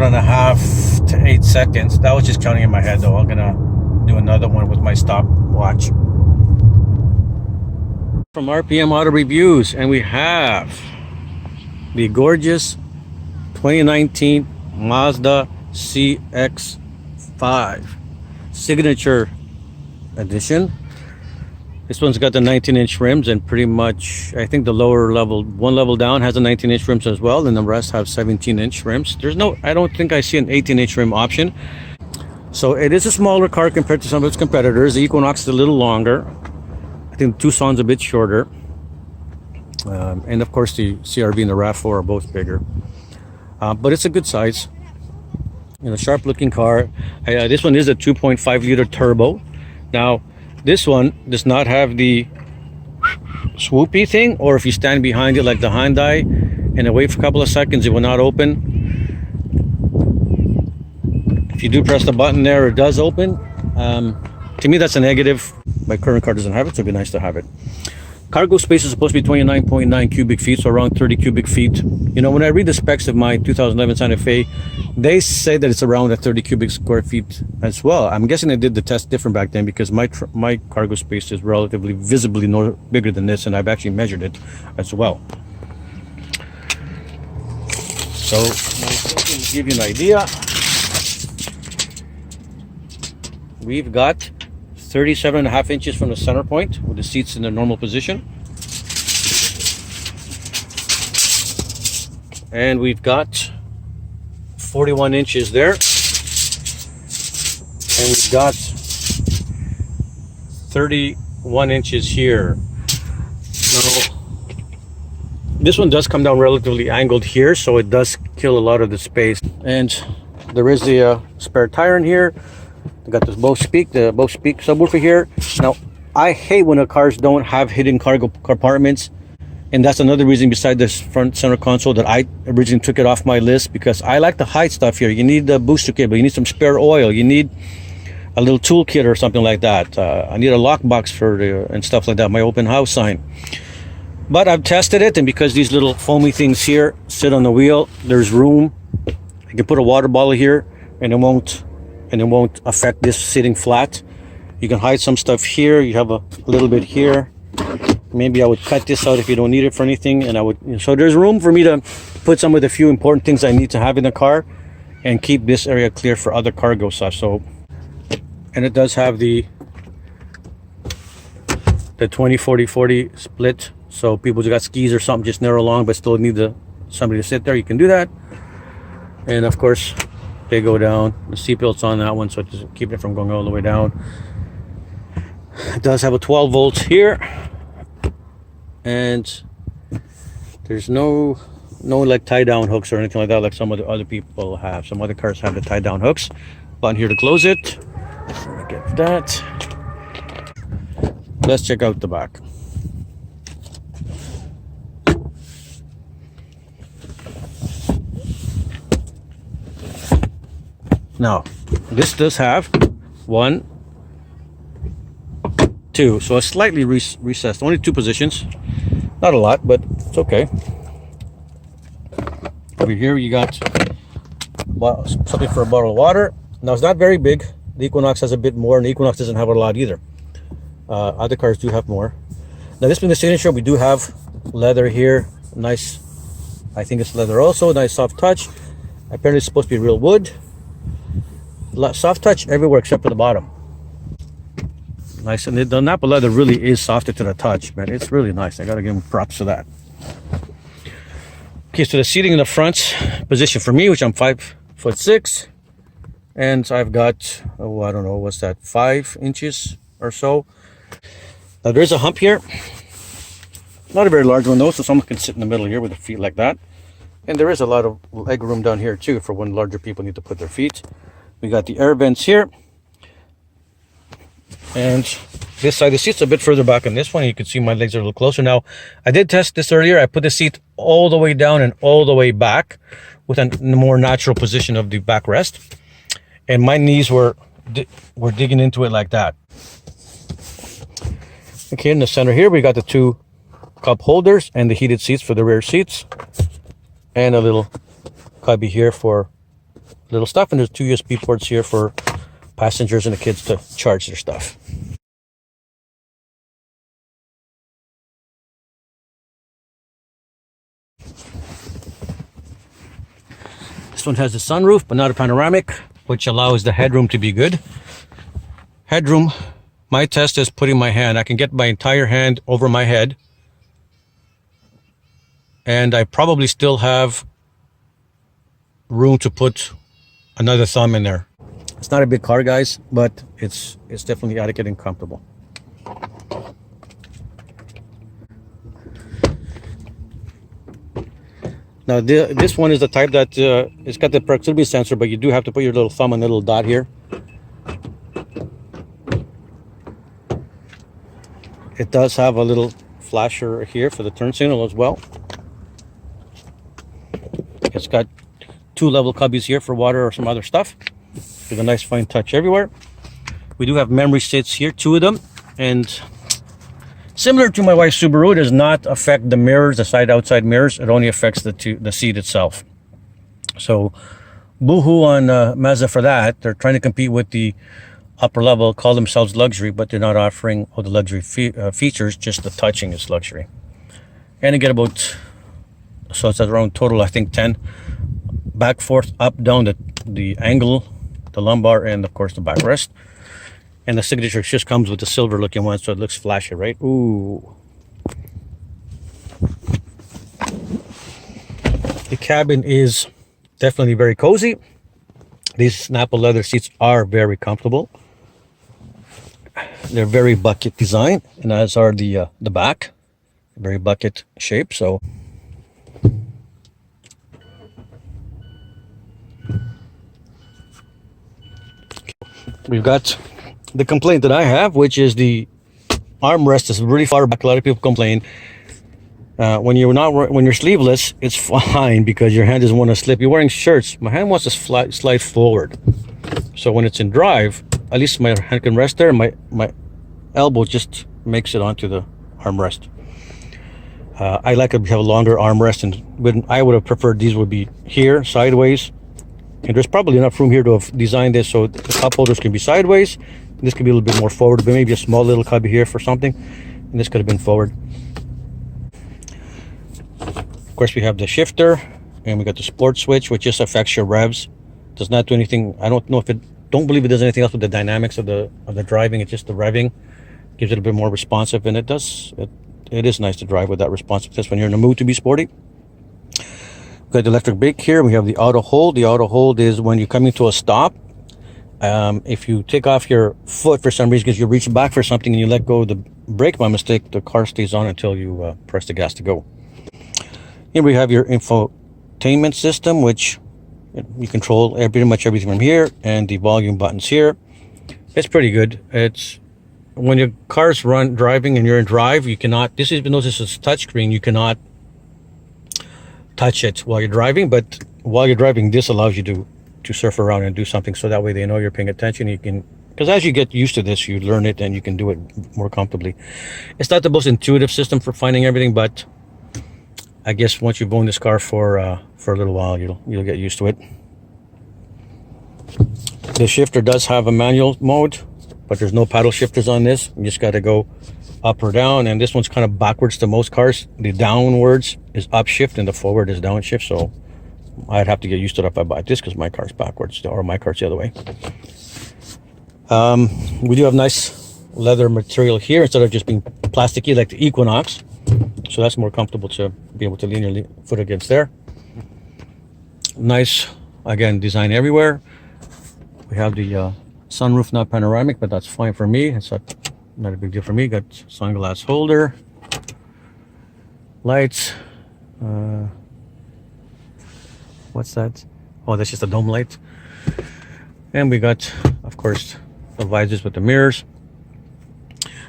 7.5 to 8 seconds. That was just counting in my head though. I'm gonna do another one with my stopwatch. From RPM Auto Reviews, and we have the gorgeous 2019 Mazda CX-5 Signature Edition. This one's got the 19-inch rims, and pretty much I think the lower level, one level down, has a 19-inch rims as well, and the rest have 17-inch rims. I don't think I see an 18-inch rim option. So it is a smaller car compared to some of its competitors. The Equinox is a little longer. I think the Tucson's a bit shorter. And of course the CR-V and the RAV4 are both bigger. But it's a good size. Sharp looking car. This one is a 2.5 liter turbo. Now, this one does not have the swoopy thing, or if you stand behind it like the Hyundai and wait for a couple of seconds, it will not open. If you do press the button there, it does open. To me, that's a negative. My current car doesn't have it, so it'd be nice to have it. Cargo space is supposed to be 29.9 cubic feet, so around 30 cubic feet. When I read the specs of my 2011 Santa Fe, they say that it's around 30 cubic square feet as well. I'm guessing they did the test different back then, because my cargo space is relatively visibly bigger than this, and I've actually measured it as well. So to give you an idea, we've got 37.5 inches from the center point with the seats in the normal position. And we've got 41 inches there. And we've got 31 inches here. Now, this one does come down relatively angled here, so it does kill a lot of the space. And there is the spare tire in here. We got this Bose Speak subwoofer here. Now, I hate when the cars don't have hidden cargo compartments, and that's another reason beside this front center console that I originally took it off my list, because I like to hide stuff here. You need the booster cable, you need some spare oil, you need a little toolkit or something like that. I need a lockbox and stuff like that, my open house sign. But I've tested it, and because these little foamy things here sit on the wheel, there's room. You can put a water bottle here, and it won't affect this sitting flat. You can hide some stuff here. You have a little bit here. Maybe I would cut this out if you don't need it for anything, and so there's room for me to put some of the few important things I need to have in the car and keep this area clear for other cargo stuff. So, and it does have the 20-40-40 split, so people who got skis or something just narrow along but still need somebody to sit there, you can do that. And of course, they go down. The seatbelt's on that one, so it doesn't keep it from going all the way down. It does have a 12 volts here, and there's no like tie down hooks or anything like that, like some of the other people have. Some other cars have the tie down hooks. Button here to close it. Get that. Let's check out the back. Now, this does have 1, 2, so it's slightly recessed. Only 2 positions, not a lot, but it's okay. Over here you got something for a bottle of water. Now, it's not very big. The Equinox has a bit more, and the Equinox doesn't have a lot either. Other cars do have more. Now, this being the Signature, we do have leather here. Nice, I think it's leather also. Nice soft touch. Apparently it's supposed to be real wood. Soft touch everywhere except for the bottom. Nice, and the Nappa leather really is softer to the touch, man. It's really nice. I gotta give them props for that. Okay, so the seating in the front position for me, which I'm 5'6", and I've got, I don't know, what's that, 5 inches or so. Now there's a hump here, not a very large one though, so someone can sit in the middle here with their feet like that. And there is a lot of leg room down here too for when larger people need to put their feet. We got the air vents here, and this side, the seat's a bit further back on this one. You can see my legs are a little closer. Now, I did test this earlier. I put the seat all the way down and all the way back with a more natural position of the backrest, and my knees were digging into it like that. Okay, in the center here, we got the 2 cup holders and the heated seats for the rear seats, and a little cubby here for little stuff, and there's 2 USB ports here for passengers and the kids to charge their stuff. This one has a sunroof, but not a panoramic, which allows the headroom to be good. Headroom, my test is putting my hand. I can get my entire hand over my head. And I probably still have room to put another thumb in there. It's not a big car, guys, but it's definitely adequate and comfortable. Now this one is the type that it's got the proximity sensor, but you do have to put your little thumb on the little dot here. It does have a little flasher here for the turn signal as well. It's got 2 level cubbies here for water or some other stuff. With a nice fine touch everywhere. We do have memory seats here, 2 of them, and similar to my wife's Subaru, it does not affect the mirrors, the side-outside mirrors. It only affects the seat itself. So, boo-hoo on Mazda for that. They're trying to compete with the upper level, call themselves luxury, but they're not offering all the luxury features. Just the touching is luxury. And you get about, so it's around total, I think 10. Back, forth, up, down, the angle, the lumbar, and of course the backrest. And the signature just comes with the silver looking one, so it looks flashy, right? Ooh. The cabin is definitely very cozy. These Nappa leather seats are very comfortable. They're very bucket design, and as are the back, very bucket shape. So we've got the complaint that I have, which is the armrest is really far back. A lot of people complain when you're sleeveless, it's fine because your hand doesn't want to slip. You're wearing shirts. My hand wants to slide forward. So when it's in drive, at least my hand can rest there, and my elbow just makes it onto the armrest. I like to have a longer armrest, and I would have preferred these would be here, sideways. And there's probably enough room here to have designed this so the cup holders can be sideways. This could be a little bit more forward, but maybe a small little cubby here for something. And this could have been forward. Of course, we have the shifter, and we got the sport switch, which just affects your revs. Does not do anything. I don't believe it does anything else with the dynamics of the driving. It's just the revving gives it a bit more responsive, and it is nice to drive with that responsiveness when you're in the mood to be sporty. We've got the electric brake here. We have the auto hold. The auto hold is when you're coming to a stop. If you take off your foot for some reason because you reach back for something and you let go of the brake by mistake, the car stays on until you press the gas to go. Here we have your infotainment system, which you control pretty much everything from here, and the volume buttons here. It's pretty good. It's when your car's driving and you're in drive, you cannot, even though this is touchscreen, you cannot touch it while you're driving, but while you're driving, this allows you to surf around and do something, so that way they know you're paying attention. You can, because as you get used to this, you learn it and you can do it more comfortably. It's not the most intuitive system for finding everything, but I guess once you've owned this car for a little while, you'll get used to it. The shifter does have a manual mode, but there's no paddle shifters on this. You just got to go up or down, and this one's kind of backwards to most cars. The downwards is upshift and the forward is downshift, so I'd have to get used to it if I buy this because my car's backwards, or my car's the other way. We do have nice leather material here instead of just being plasticky like the Equinox, so that's more comfortable to be able to lean your foot against there. Nice, again, design everywhere. We have the sunroof, not panoramic, but that's fine for me. It's not a big deal for me. Got sunglass holder, lights. What's that? Oh, that's just a dome light. And we got, of course, the visors with the mirrors.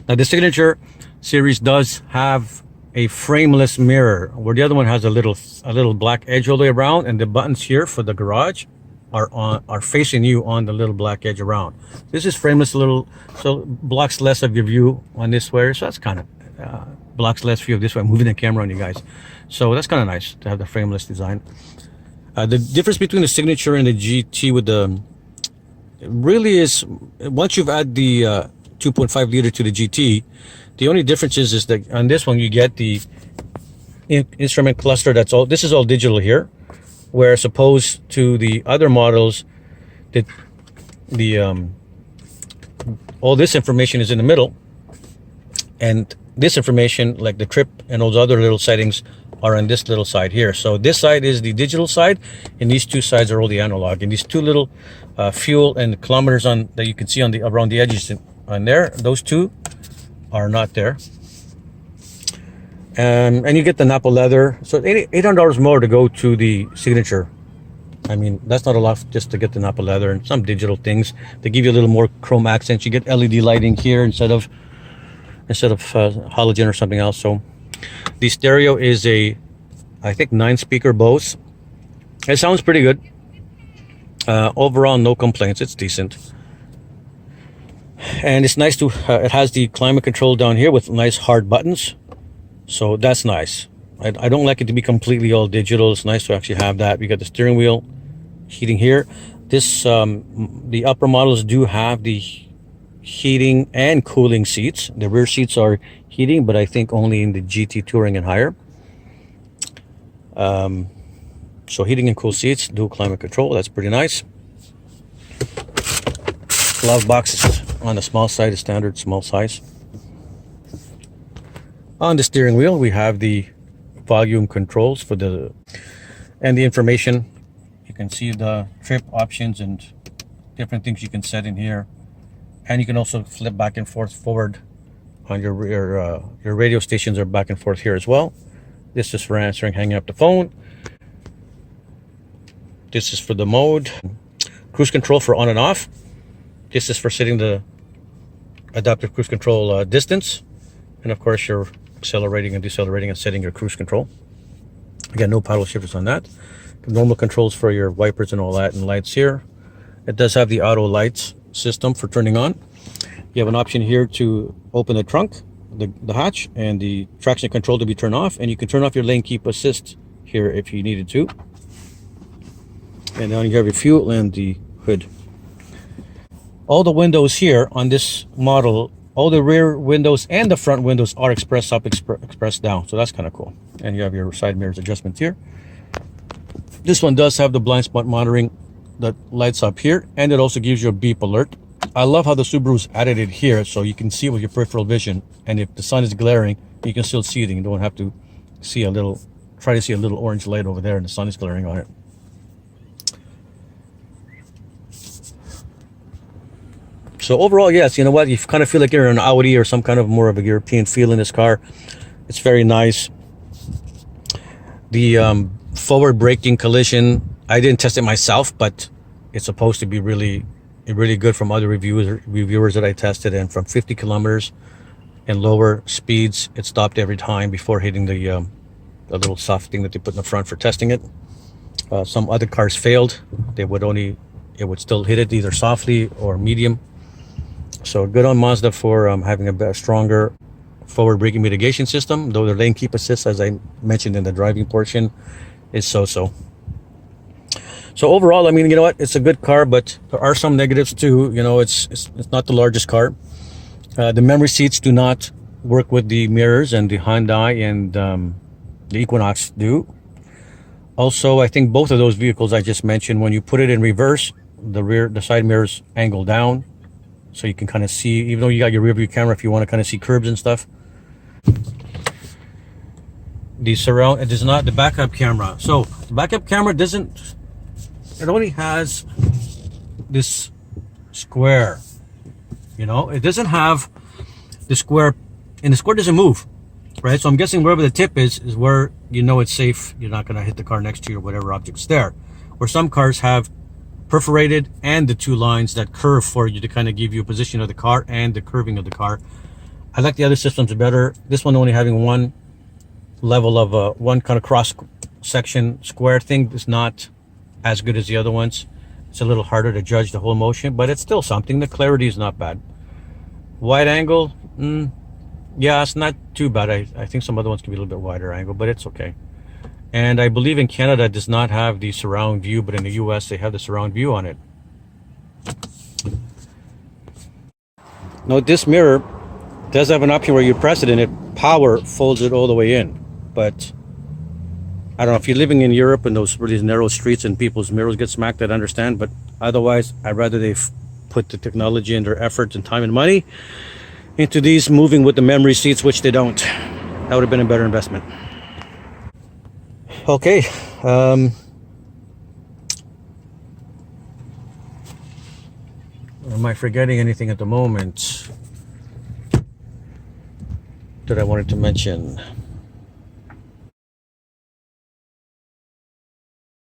Now the Signature series does have a frameless mirror, where the other one has a little black edge all the way around, and the buttons here for the garage are facing you on the little black edge around. This is frameless, so blocks less of your view on this way. So that's kind of blocks less view of this way. I'm moving the camera on you guys, so that's kind of nice to have the frameless design. The difference between the Signature and the GT with the really is, once you've added the 2.5 liter to the GT, the only difference is that on this one you get the instrument cluster. That's all. This is all digital here, whereas opposed to the other models, that the all this information is in the middle, and this information, like the trip and those other little settings, are on this little side here. So this side is the digital side, and these two sides are all the analog. And these two little fuel and kilometers on that you can see on the around the edges on there, those two are not there. And you get the Nappa leather. So $800 more to go to the Signature. I mean, that's not a lot just to get the Nappa leather and some digital things. They give you a little more chrome accents. You get LED lighting here instead of halogen or something else. So the stereo is a, I think, 9-speaker Bose. It sounds pretty good. Overall, no complaints. It's decent. And it's nice to, it has the climate control down here with nice hard buttons. So that's nice. I don't like it to be completely all digital. It's nice to actually have that. We got the steering wheel heating here. This, the upper models do have the heating and cooling seats. The rear seats are heating, but I think only in the GT Touring and higher. So heating and cool seats, dual climate control. That's pretty nice. Glove boxes on the small side, the standard small size. On the steering wheel, we have the volume controls for the and the information. You can see the trip options and different things you can set in here, and you can also flip back and forward on your radio stations are back and forth here as well. This is for answering, hanging up the phone. This is for the mode. Cruise control for on and off. This is for setting the adaptive cruise control distance, and of course your accelerating and decelerating and setting your cruise control. Again, no paddle shifters on that. Normal controls for your wipers and all that, and lights here. It does have the auto lights system for turning on. You have an option here to open the trunk, the hatch, and the traction control to be turned off, and you can turn off your lane keep assist here if you needed to. And then you have your fuel and the hood. All the windows here on this model, all the rear windows and the front windows are express up, express down. So that's kind of cool. And you have your side mirrors adjustments here. This one does have the blind spot monitoring that lights up here, and it also gives you a beep alert. I love how the Subaru's added it here, so you can see with your peripheral vision, and if the sun is glaring, you can still see it. You don't have to see try to see a little orange light over there and the sun is glaring on it. So overall, yes, you know what? You kind of feel like you're in an Audi or some kind of more of a European feel in this car. It's very nice. The forward braking collision, I didn't test it myself, but it's supposed to be really good from other reviewers that I tested. And from 50 kilometers and lower speeds, it stopped every time before hitting the little soft thing that they put in the front for testing it. Some other cars failed. It would still hit it either softly or medium. So good on Mazda for having a stronger forward braking mitigation system, though the lane keep assist, as I mentioned in the driving portion, is so-so. So overall, I mean, you know what? It's a good car, but there are some negatives too. You know, it's not the largest car. The memory seats do not work with the mirrors, and the Hyundai and the Equinox do. Also, I think both of those vehicles I just mentioned, when you put it in reverse, the side mirrors angle down. So you can kind of see, even though you got your rear view camera, if you want to kind of see curbs and stuff. The surround, it is not the backup camera. So the backup camera doesn't, it only has this square, you know, it doesn't have the square, and the square doesn't move, right? So I'm guessing wherever the tip is where you know it's safe. You're not going to hit the car next to you or whatever object's there. Where some cars have perforated and the two lines that curve for you to kind of give you a position of the car and the curving of the car. I like the other systems better. This one only having one level of one kind of cross section square thing is not as good as the other ones. It's a little harder to judge the whole motion, but it's still something. The clarity is not bad. Wide angle, yeah, it's not too bad. I think some other ones can be a little bit wider angle, but it's okay. And I believe in Canada it does not have the surround view, but in the US they have the surround view on it. Now this mirror does have an option where you press it and it power folds it all the way in. But I don't know, if you're living in Europe and those really narrow streets and people's mirrors get smacked, I'd understand. But otherwise, I'd rather they put the technology and their effort and time and money into these moving with the memory seats, which they don't. That would have been a better investment. Okay. Am I forgetting anything at the moment that I wanted to mention?